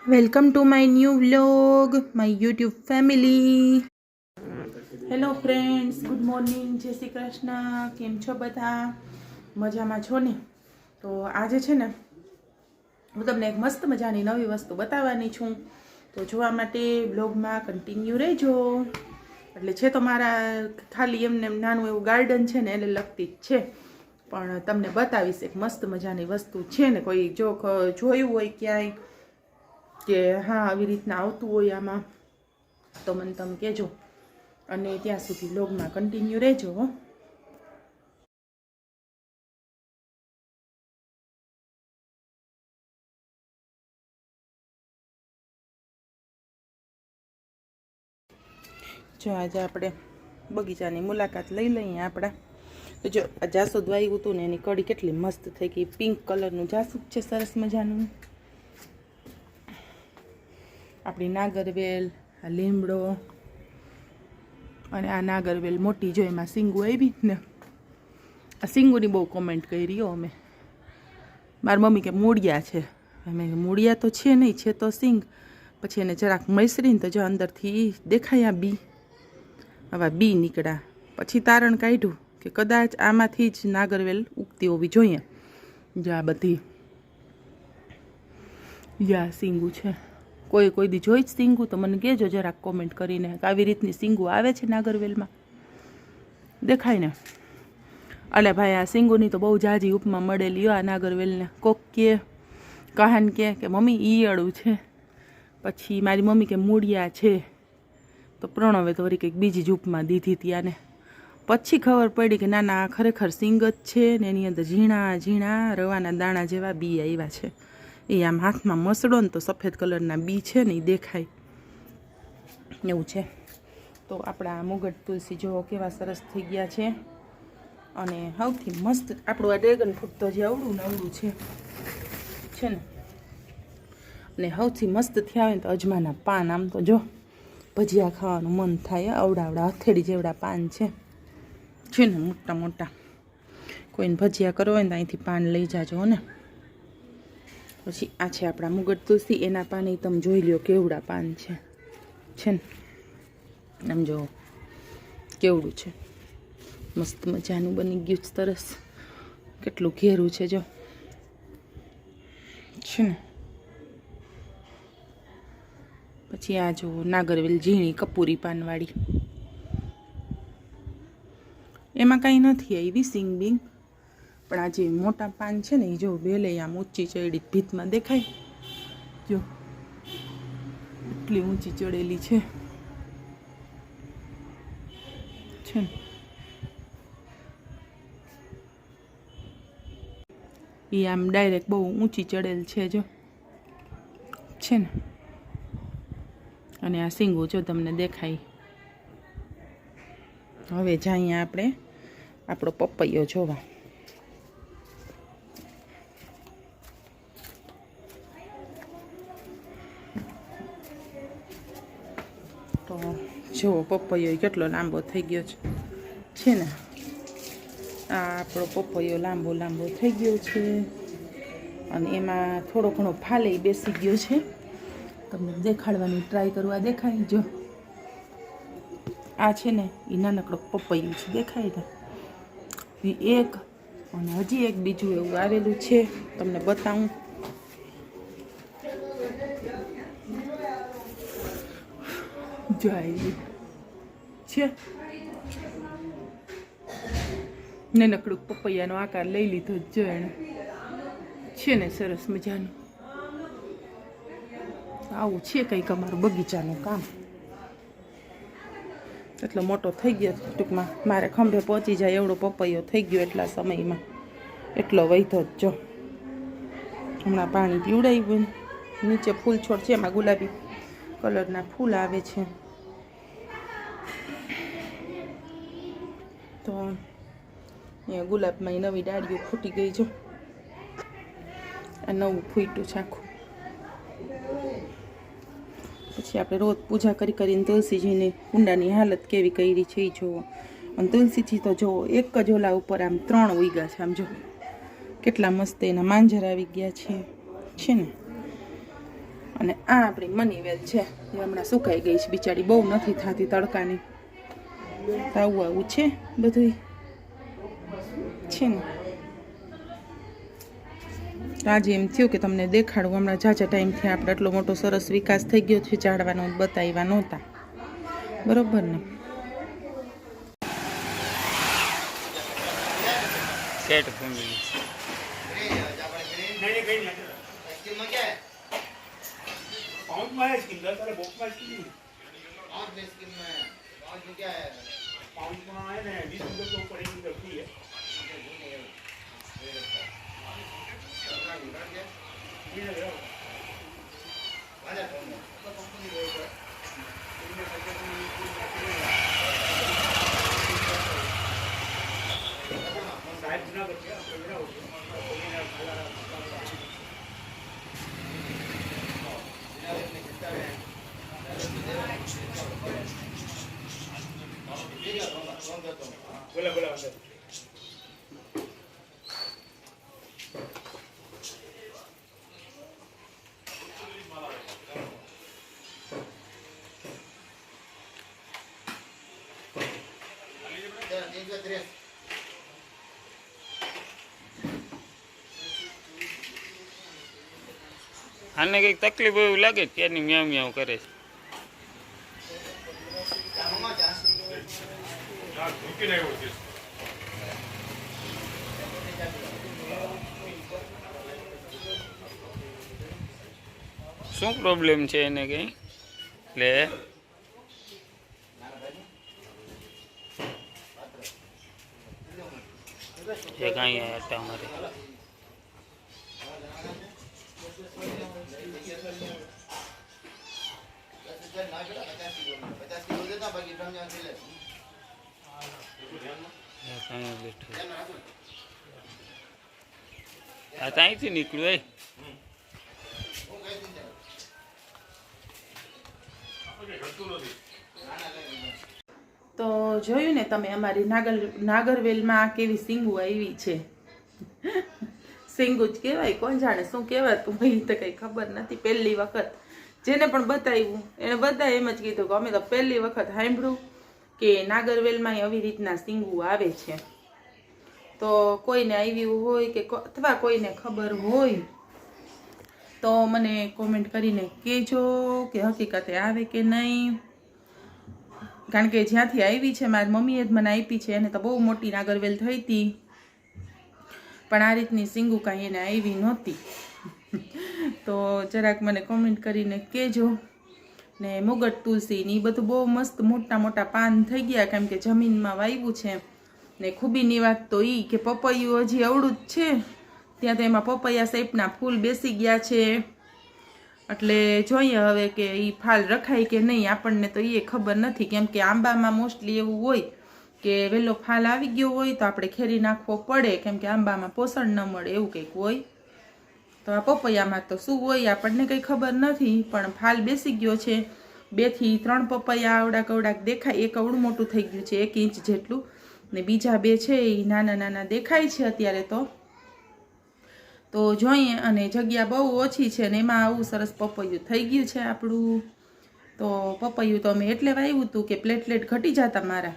Welcome to my new vlog my YouTube family. Hello friends, good morning, જય શ્રી કૃષ્ણ. કેમ છો બધા? મજામાં છો ને? તો આજે છે ને હું તમને એક મસ્ત મજાની નવી વસ્તુ બતાવવાની છું. તો જોવા માટે બ્લોગમાં કન્ટિન્યુ રહેજો. એટલે છે તો મારા ખાલી એમને નાનું એવું ગાર્ડન છે ને એને લગતી જ છે, પણ તમને બતાવીશ એક મસ્ત મજાની વસ્તુ છે ને. કોઈ જો જોયું હોય ક્યાંય કે હા આવી રીતના આવતું હોય આમાં તો મને તમે કહેજો, અને ત્યાં સુધી બ્લોગમાં કન્ટિન્યુ રહેજો. જો આજે આપણે બગીચાની મુલાકાત લઈ લઈએ આપણા. તો જો આ જાસૂદ વાવ્યું હતું ને એની કળી કેટલી મસ્ત થઈ ગઈ. પિંક કલરનું જાસૂદ છે, સરસ મજાનું. આપણી નાગરવેલ, આ લીમડો, અને આ નાગરવેલ મોટી જો એમાં સિંગુ આવી ને. આ સિંગુની બહુ કોમેન્ટ કરી હો અમે. મારી મમ્મી કે મૂળિયા છે. અમે મૂળિયા તો છે નહીં, છે તો સિંગ. પછી એને જરાક મસરીને તો જો અંદરથી દેખાયા બી, આવા બી નીકળ્યા. પછી તારણ કાઢ્યું કે કદાચ આમાંથી જ નાગરવેલ ઉગતી હોવી જોઈએ. જો આ બધી યા સિંગુ છે. કોઈ દી જોઈ જ સિંગુ તો મને કહેજો જરાક કોમેન્ટ કરીને કે આવી રીતની સિંગુ આવે છે નાગરવેલમાં, દેખાય ને. અલે ભાઈ, આ સિંગુની તો બહુ જાજી ઉપમા મળેલી હો આ નાગરવેલને. કોક કે કહાન કે મમ્મી ઈયળું છે, પછી મારી મમ્મી કે મૂળિયા છે, તો પ્રણવે તો વળી કંઈક બીજી જ ઉપમા દીધી હતી આને. પછી ખબર પડી કે ના ના, ખરેખર સિંગ જ છે ને એની અંદર ઝીણા ઝીણા રવાના દાણા જેવા બી આવ્યા છે. એ આમ હાથમાં મસળો ને તો સફેદ કલરના બી છે ને એ દેખાય એવું છે. તો આપણા મુગટ તુલસી જો કેવા સરસ થઈ ગયા છે. અને સૌથી મસ્ત આપણું આ ડ્રેગન ફ્રૂટ તો જે અવળું ને અવળું છે ને. અને સૌથી મસ્ત થયા હોય ને તો અજમાના પાન. આમ તો જો ભજીયા ખાવાનું મન થાય. અવડા હથેળી જેવડા પાન છે ને, મોટા મોટા. કોઈને ભજીયા કરો હોય ને તો અહીંથી પાન લઈ જાજો ને. પછી આ છે આપણા મુગટ તુલસી, એના પાન એ તમે જોઈ લ્યો કેવડા પાન છે ને. આમ જો કેવડું છે, મસ્ત મજાનું બની ગયું છે, સરસ. કેટલું ઘેરું છે જો છે ને. પછી આ જો નાગરવેલ ઝીણી કપૂરી પાનવાળી, એમાં કાંઈ નથી આવી સિંગ બિંગ, પણ આ જે મોટા પાન છે ને એ જો વેલે આમ ઊંચી ચડી ભીતમાં દેખાય. જો એટલી ઊંચી ચડેલી છે ને. એ આમ ડાયરેક્ટ બહુ ઊંચી ચડેલ છે ને. અને આ સિંગો જો તમને દેખાય. હવે જઈએ આપણે આપણો પપૈયો જોવા. તો જો પપૈયો કેટલો લાંબો થઈ ગયો છે ને. આ આપણો પપૈયો લાંબો થઈ ગયો છે, અને એમાં થોડો ઘણો ફાલે બેસી ગયો છે. તમને દેખાડવાની ટ્રાય કરવા. દેખાય જો આ છે ને એ નાનકડો પપૈયું છે, દેખાય ને એ એક. અને હજી એક બીજું એવું આવેલું છે, તમને બતાવું. જો છે નાનકડું પપૈયાનો આકાર લઈ લીધો જો એને, છે ને સરસ મજાનું. આવું છે કંઈક અમારું બગીચાનું કામ. એટલો મોટો થઈ ગયો ટૂંકમાં, મારે ખંભે પહોંચી જાય એવડો પપૈયો થઈ ગયો એટલા સમયમાં. એટલો વૈધો જ જો. હમણાં પાણી પીવડાવ્યું. નીચે ફૂલ છોડ છે, એમાં ગુલાબી કલરના ફૂલ આવે છે. તો અહીંયા ગુલાબમાં નવી ડાળીઓ ફૂટી ગઈ જો. આ નવું ફૂટ્યું છે આખું. પછી આપણે રોજ પૂજા કરીને તુલસીજીની કુંડાની હાલત કેવી કરી છે એ જુઓ. અને તુલસીજી તો જુઓ એક જ ઓલા ઉપર આમ 3 ઉગ્યા છે. આમ જો કેટલા મસ્ત એના માંજર આવી ગયા છે ને. અને આ આપણી મની વેલ છે, એ હમણાં સુકાઈ ગઈ છે બિચારી, બહુ નથી થતી તડકાની. આવું આવું છે બધું છે ને. આજે એમ થયું કે તમને દેખાડું, હમણાં ઝાઝા ટાઈમથી આપણે આટલો મોટો સરસ વિકાસ થઈ ગયો છે ઝાડવાનો, બતાવ્યા નહોતા, બરોબર ને. કેટ ફેમિલી पाउंड में है स्कीम, 10 वाले बॉक्स में स्कीम है। पाउंड में स्कीम में पाउंड में क्या है? पाउंड में है ना 20 रुपए के ऊपर एक करती है। बोला बोला આને કંઈક તકલીફ એવું લાગે ત્યાંની મ્યાઉ મ્યાઉ કરે છે. શું પ્રોબ્લેમ છે એને કંઈ? એટલે એ કાંઈ હતા અમારે આ ત્યાંથી નીકળ્યું. તો જોયું ને તમે અમારી નાગરવેલમાં કેવી સિંગુ આવી છે. સિંગુ જ કહેવાય, કોણ જાણે શું કહેવાતું ભાઈ, તો કંઈ ખબર નથી. પહેલી વખત જેને પણ બતાવ્યું એને બધા એમ જ કીધું કે અમે તો પહેલી વખત સાંભળ્યું કે નાગરવેલમાં આવી રીતના સિંગુ આવે છે. તો કોઈને આવ્યું હોય કે અથવા કોઈને ખબર હોય તો મને કોમેન્ટ કરીને કહેજો કે હકીકતે આવે કે નહીં. કારણ કે જ્યાંથી આવી છે મારી મમ્મીએ જ મને આપી છે, એને તો બહુ મોટી નાગરવેલ થઈ હતી, પણ આ રીતની સિંગુ કાંઈ એને આવી નહોતી. તો જરાક મને કોમેન્ટ કરીને કહેજો. ને મુગટ તુલસી ને એ બધું બહુ મસ્ત મોટા મોટા પાન થઈ ગયા, કેમ કે જમીનમાં વાવ્યું છે. ને ખૂબીની વાત તો એ કે પપૈયું હજી અવળું જ છે, ત્યાં તો એમાં પપૈયા સાઈપના ફૂલ બેસી ગયા છે. એટલે જોઈએ હવે કે એ ફાલ રખાય કે નહીં, આપણને તો એ ખબર નથી. કેમ કે આંબામાં મોસ્ટલી એવું હોય કે વહેલો ફાલ આવી ગયો હોય તો આપણે ખેરી નાખવો પડે, કેમ કે આંબામાં પોષણ ન મળે એવું કંઈક હોય. તો આ પપૈયામાં તો શું હોય આપણને કંઈ ખબર નથી, પણ ફાલ બેસી ગયો છે. 2 થી 3 પપૈયા આવડાક આવડાક દેખાય, એક અવળું મોટું થઈ ગયું છે 1 ઇંચ જેટલું, ને બીજા 2 છે એ નાના નાના દેખાય છે અત્યારે. તો જોઈએ, અને જગ્યા બહુ ઓછી છે ને એમાં આવું સરસ પપૈયું થઈ ગયું છે આપણું. તો પપૈયું તો અમે એટલે વાવ્યું હતું કે પ્લેટલેટ ઘટી જતા મારા,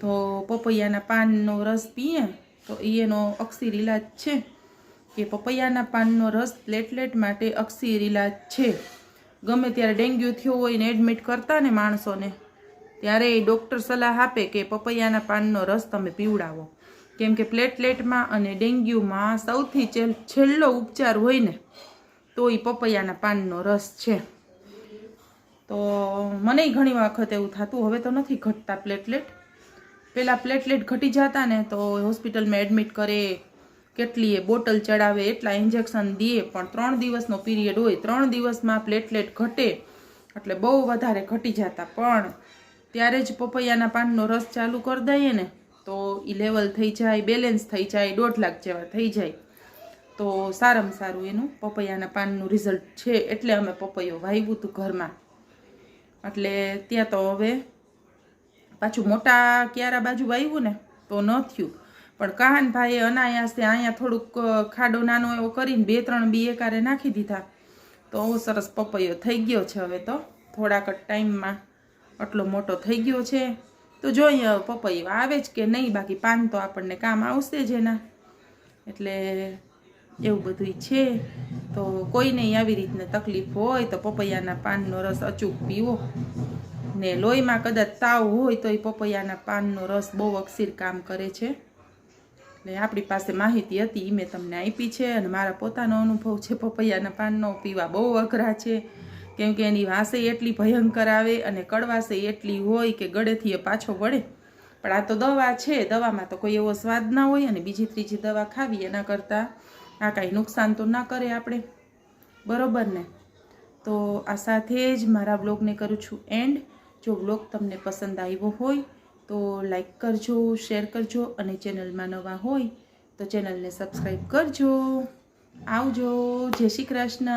તો પપૈયાના પાનનો રસ પીએ તો એનો અક્ષીર ઇલાજ છે કે પપૈયાના પાનનો રસ પ્લેટલેટ માટે અક્ષીર ઇલાજ છે. ગમે ત્યારે ડેન્ગ્યુ થયો હોય ને એડમિટ કરતા ને માણસોને, ત્યારે ડૉક્ટર સલાહ આપે કે પપૈયાના પાનનો રસ તમે પીવડાવો, કેમ કે પ્લેટલેટમાં અને ડેન્ગ્યુમાં સૌથી છેલ્લો ઉપચાર હોય ને તો એ પપૈયાના પાનનો રસ છે. તો મને ઘણી વખત એવું થતું, હવે તો નથી ઘટતા પ્લેટલેટ. પહેલાં પ્લેટલેટ ઘટી જતા ને તો હોસ્પિટલમાં એડમિટ કરે, કેટલીય બોટલ ચડાવે, એટલા ઇન્જેક્શન દે, પણ 3 દિવસનો પીરિયડ હોય, 3 દિવસમાં પ્લેટલેટ ઘટે એટલે બહુ વધારે ઘટી જતા. પણ ત્યારે જ પપૈયાના પાનનો રસ ચાલુ કરી દઈએ ને તો એ લેવલ થઈ જાય, બેલેન્સ થઈ જાય, 1.5 લાખ જેવા થઈ જાય. તો સારામાં સારું એનું પપૈયાના પાનનું રિઝલ્ટ છે. એટલે અમે પપૈયો વાવ્યું હતું ઘરમાં. એટલે ત્યાં તો હવે પાછું મોટા ક્યારા બાજુ વાવ્યું ને તો ન થયું, પણ કહાનભાઈએ અનાયાસે અહીંયા થોડુંક ખાડો નાનો એવો કરીને 2-3 બી એકારે નાખી દીધા તો સરસ પપૈયો થઈ ગયો છે. હવે તો થોડાક જ ટાઈમમાં આટલો મોટો થઈ ગયો છે. તો જોઈએ પપૈયો આવે જ કે નહીં, બાકી પાન તો આપણને કામ આવશે જ એના. એટલે એવું બધું છે. તો કોઈને આવી રીતના તકલીફ હોય તો પપૈયાના પાનનો રસ અચૂક પીવો. ને લોહીમાં કદાચ તાવ હોય તો એ પપૈયાના પાનનો રસ બહુ અક્ષીર કામ કરે છે. એટલે આપણી પાસે માહિતી હતી એ મેં તમને આપી છે. અને મારા પોતાનો અનુભવ છે, પપૈયાના પાનનો પીવા બહુ અઘરા છે. કેમ કે એની વાસે એટલી ભયંકર આવે અને કડવાશે એટલી હોય કે ગળેથી એ પાછો વળે. પણ આ તો દવા છે, દવામાં તો કોઈ એવો સ્વાદ ના હોય. અને બીજી ત્રીજી દવા ખાવી એના કરતાં આ કાંઈ નુકસાન તો ના કરે આપણે, બરોબર ને? તો આ સાથે જ મારા બ્લોગને કરું છું એન્ડ. જો બ્લોગ તમને પસંદ આવ્યો હોય તો લાઈક કરજો, શેર કરજો, અને ચેનલમાં નવા હોય તો ચેનલને સબસ્ક્રાઈબ કરજો. આવજો. જય શ્રી કૃષ્ણ.